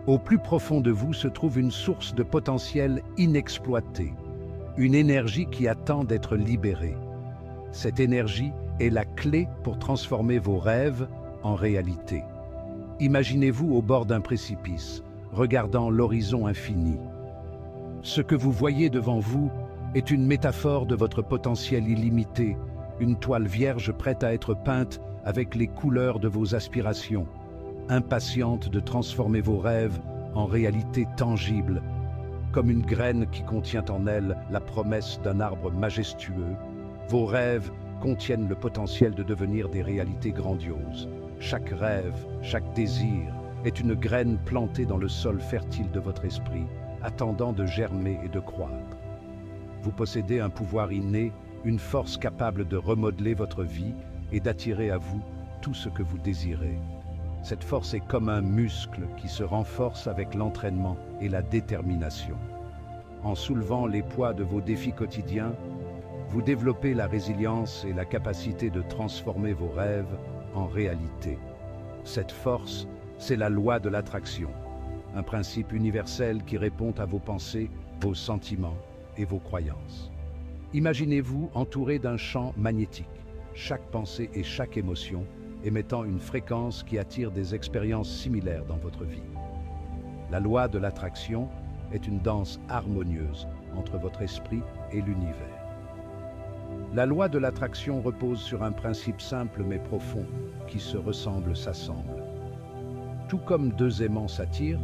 Au plus profond de vous se trouve une source de potentiel inexploité, une énergie qui attend d'être libérée. Cette énergie est la clé pour transformer vos rêves en réalité. Imaginez-vous au bord d'un précipice, regardant l'horizon infini. Ce que vous voyez devant vous est une métaphore de votre potentiel illimité, une toile vierge prête à être peinte avec les couleurs de vos aspirations, impatiente de transformer vos rêves en réalité tangible, comme une graine qui contient en elle la promesse d'un arbre majestueux. Vos rêves contiennent le potentiel de devenir des réalités grandioses. Chaque rêve, chaque désir est une graine plantée dans le sol fertile de votre esprit, attendant de germer et de croître. Vous possédez un pouvoir inné, une force capable de remodeler votre vie et d'attirer à vous tout ce que vous désirez. Cette force est comme un muscle qui se renforce avec l'entraînement et la détermination. En soulevant les poids de vos défis quotidiens, vous développez la résilience et la capacité de transformer vos rêves en réalité. Cette force, c'est la loi de l'attraction, un principe universel qui répond à vos pensées, vos sentiments et vos croyances. Imaginez-vous entouré d'un champ magnétique, chaque pensée et chaque émotion émettant une fréquence qui attire des expériences similaires dans votre vie. La loi de l'attraction est une danse harmonieuse entre votre esprit et l'univers. La loi de l'attraction repose sur un principe simple mais profond qui se ressemblent s'assemblent. Tout comme deux aimants s'attirent,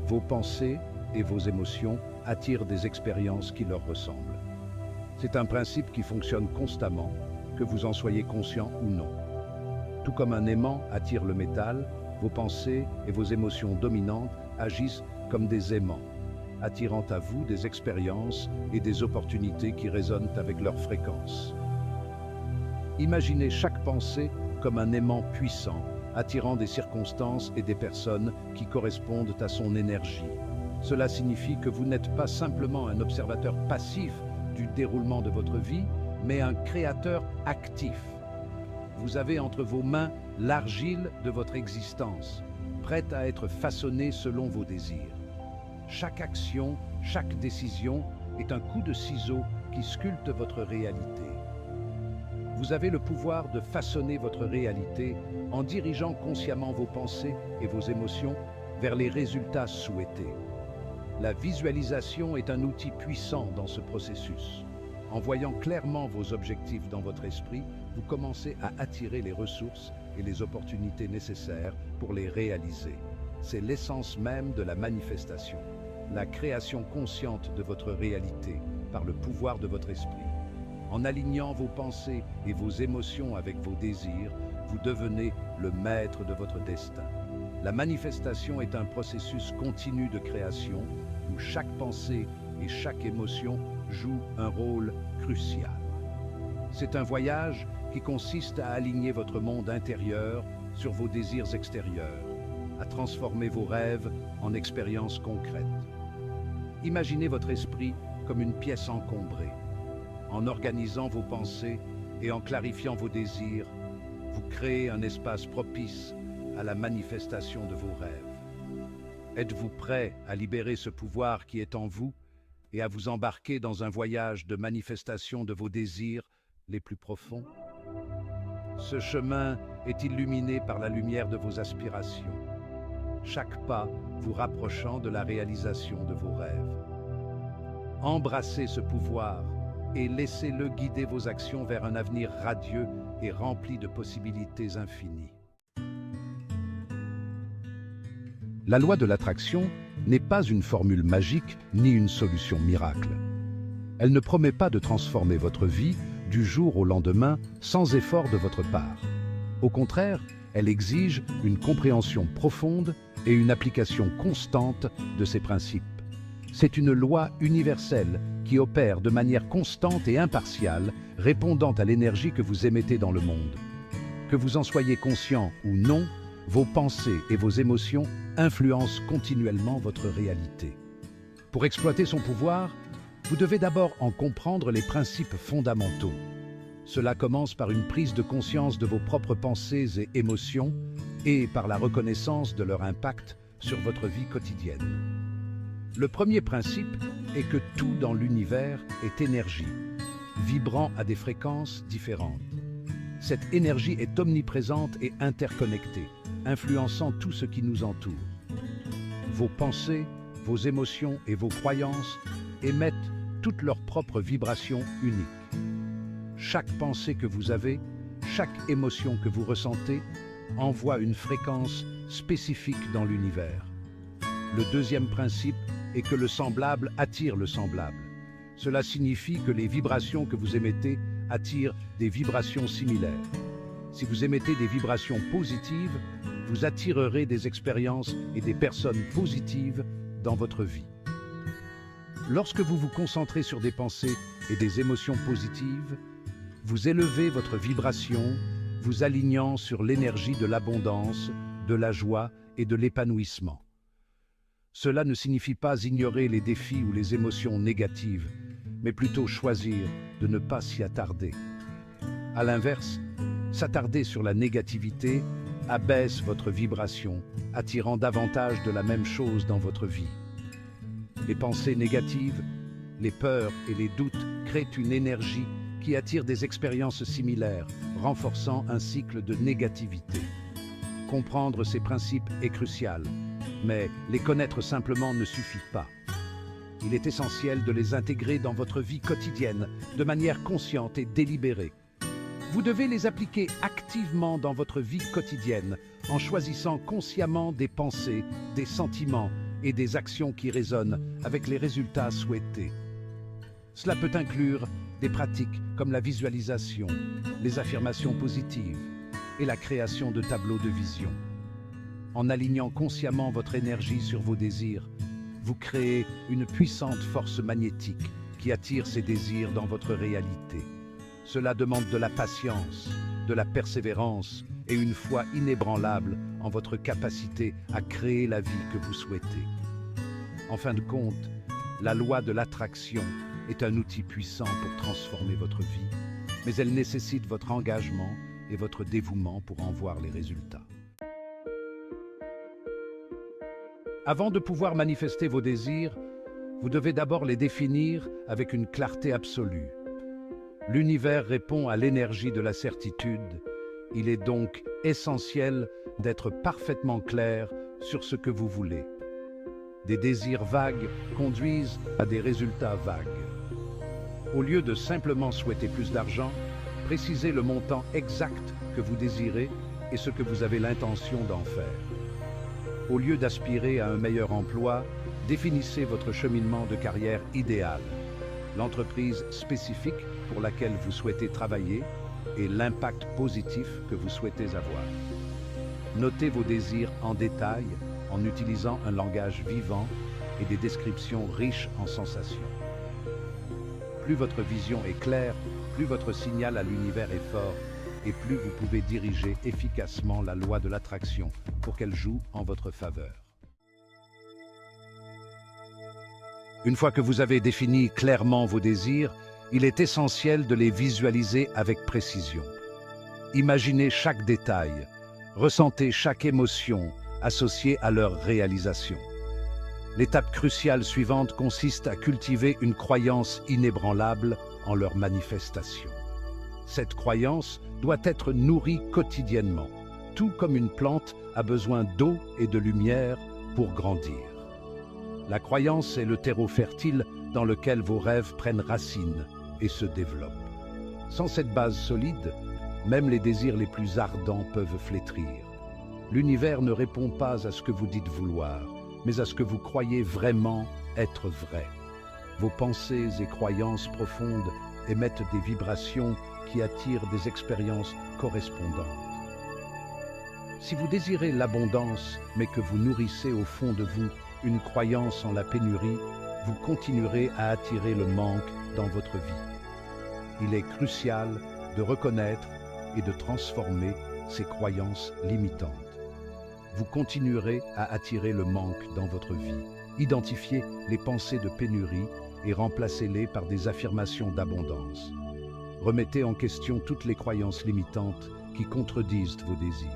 vos pensées et vos émotions attirent des expériences qui leur ressemblent. C'est un principe qui fonctionne constamment, que vous en soyez conscient ou non. Tout comme un aimant attire le métal, vos pensées et vos émotions dominantes agissent comme des aimants, attirant à vous des expériences et des opportunités qui résonnent avec leur fréquence. Imaginez chaque pensée comme un aimant puissant, attirant des circonstances et des personnes qui correspondent à son énergie. Cela signifie que vous n'êtes pas simplement un observateur passif du déroulement de votre vie, mais un créateur actif. Vous avez entre vos mains l'argile de votre existence, prête à être façonnée selon vos désirs. Chaque action, chaque décision est un coup de ciseau qui sculpte votre réalité. Vous avez le pouvoir de façonner votre réalité en dirigeant consciemment vos pensées et vos émotions vers les résultats souhaités. La visualisation est un outil puissant dans ce processus. En voyant clairement vos objectifs dans votre esprit, vous commencez à attirer les ressources et les opportunités nécessaires pour les réaliser. C'est l'essence même de la manifestation, la création consciente de votre réalité par le pouvoir de votre esprit. En alignant vos pensées et vos émotions avec vos désirs, vous devenez le maître de votre destin. La manifestation est un processus continu de création où chaque pensée et chaque émotion jouent un rôle crucial. C'est un voyage qui consiste à aligner votre monde intérieur sur vos désirs extérieurs, à transformer vos rêves en expériences concrètes. Imaginez votre esprit comme une pièce encombrée. En organisant vos pensées et en clarifiant vos désirs, vous créez un espace propice à la manifestation de vos rêves. Êtes-vous prêt à libérer ce pouvoir qui est en vous et à vous embarquer dans un voyage de manifestation de vos désirs les plus profonds? Ce chemin est illuminé par la lumière de vos aspirations, chaque pas vous rapprochant de la réalisation de vos rêves. Embrassez ce pouvoir et laissez-le guider vos actions vers un avenir radieux et rempli de possibilités infinies. La loi de l'attraction n'est pas une formule magique ni une solution miracle. Elle ne promet pas de transformer votre vie du jour au lendemain sans effort de votre part. Au contraire, elle exige une compréhension profonde et une application constante de ses principes. C'est une loi universelle qui opère de manière constante et impartiale, répondant à l'énergie que vous émettez dans le monde. Que vous en soyez conscient ou non, vos pensées et vos émotions influencent continuellement votre réalité. Pour exploiter son pouvoir, vous devez d'abord en comprendre les principes fondamentaux. Cela commence par une prise de conscience de vos propres pensées et émotions et par la reconnaissance de leur impact sur votre vie quotidienne. Le premier principe est que tout dans l'univers est énergie, vibrant à des fréquences différentes. Cette énergie est omniprésente et interconnectée, influençant tout ce qui nous entoure. Vos pensées, vos émotions et vos croyances émettent toutes leurs propres vibrations uniques. Chaque pensée que vous avez, chaque émotion que vous ressentez, envoie une fréquence spécifique dans l'univers. Le deuxième principe est que le semblable attire le semblable. Cela signifie que les vibrations que vous émettez attirent des vibrations similaires. Si vous émettez des vibrations positives, vous attirerez des expériences et des personnes positives dans votre vie. Lorsque vous vous concentrez sur des pensées et des émotions positives, vous élevez votre vibration, vous alignant sur l'énergie de l'abondance, de la joie et de l'épanouissement. Cela ne signifie pas ignorer les défis ou les émotions négatives, mais plutôt choisir de ne pas s'y attarder. À l'inverse, s'attarder sur la négativité abaisse votre vibration, attirant davantage de la même chose dans votre vie. Les pensées négatives, les peurs et les doutes créent une énergie qui attire des expériences similaires, renforçant un cycle de négativité. Comprendre ces principes est crucial, mais les connaître simplement ne suffit pas. Il est essentiel de les intégrer dans votre vie quotidienne de manière consciente et délibérée. Vous devez les appliquer activement dans votre vie quotidienne en choisissant consciemment des pensées, des sentiments et des actions qui résonnent avec les résultats souhaités. Cela peut inclure des pratiques comme la visualisation, les affirmations positives et la création de tableaux de vision. En alignant consciemment votre énergie sur vos désirs, vous créez une puissante force magnétique qui attire ces désirs dans votre réalité. Cela demande de la patience, de la persévérance et une foi inébranlable en votre capacité à créer la vie que vous souhaitez. En fin de compte, la loi de l'attraction est un outil puissant pour transformer votre vie, mais elle nécessite votre engagement et votre dévouement pour en voir les résultats. Avant de pouvoir manifester vos désirs, vous devez d'abord les définir avec une clarté absolue. L'univers répond à l'énergie de la certitude. Il est donc essentiel d'être parfaitement clair sur ce que vous voulez. Des désirs vagues conduisent à des résultats vagues. Au lieu de simplement souhaiter plus d'argent, précisez le montant exact que vous désirez et ce que vous avez l'intention d'en faire. Au lieu d'aspirer à un meilleur emploi, définissez votre cheminement de carrière idéal, l'entreprise spécifique pour laquelle vous souhaitez travailler et l'impact positif que vous souhaitez avoir. Notez vos désirs en détail en utilisant un langage vivant et des descriptions riches en sensations. Plus votre vision est claire, plus votre signal à l'univers est fort et plus vous pouvez diriger efficacement la loi de l'attraction pour qu'elle joue en votre faveur. Une fois que vous avez défini clairement vos désirs, il est essentiel de les visualiser avec précision. Imaginez chaque détail, ressentez chaque émotion associée à leur réalisation. L'étape cruciale suivante consiste à cultiver une croyance inébranlable en leur manifestation. Cette croyance doit être nourrie quotidiennement, tout comme une plante a besoin d'eau et de lumière pour grandir. La croyance est le terreau fertile dans lequel vos rêves prennent racine et se développent. Sans cette base solide, même les désirs les plus ardents peuvent flétrir. L'univers ne répond pas à ce que vous dites vouloir, mais à ce que vous croyez vraiment être vrai. Vos pensées et croyances profondes émettent des vibrations qui attirent des expériences correspondantes. Si vous désirez l'abondance, mais que vous nourrissez au fond de vous une croyance en la pénurie, vous continuerez à attirer le manque dans votre vie. Il est crucial de reconnaître et de transformer ces croyances limitantes. Vous continuerez à attirer le manque dans votre vie. Identifiez les pensées de pénurie et remplacez-les par des affirmations d'abondance. Remettez en question toutes les croyances limitantes qui contredisent vos désirs.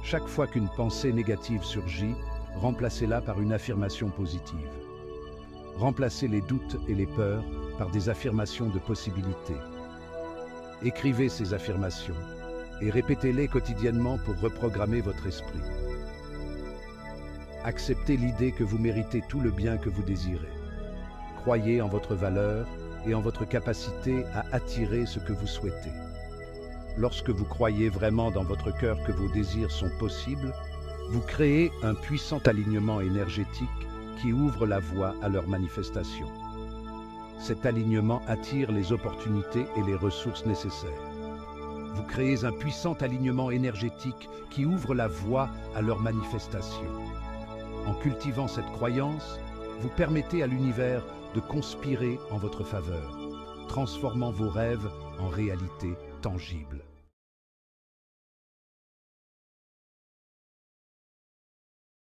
Chaque fois qu'une pensée négative surgit, remplacez-la par une affirmation positive. Remplacez les doutes et les peurs par des affirmations de possibilités. Écrivez ces affirmations et répétez-les quotidiennement pour reprogrammer votre esprit. Acceptez l'idée que vous méritez tout le bien que vous désirez. Croyez en votre valeur et en votre capacité à attirer ce que vous souhaitez. Lorsque vous croyez vraiment dans votre cœur que vos désirs sont possibles, vous créez un puissant alignement énergétique qui ouvre la voie à leur manifestation. Cet alignement attire les opportunités et les ressources nécessaires. Vous créez un puissant alignement énergétique qui ouvre la voie à leur manifestation. En cultivant cette croyance, vous permettez à l'univers de conspirer en votre faveur, transformant vos rêves en réalité tangible.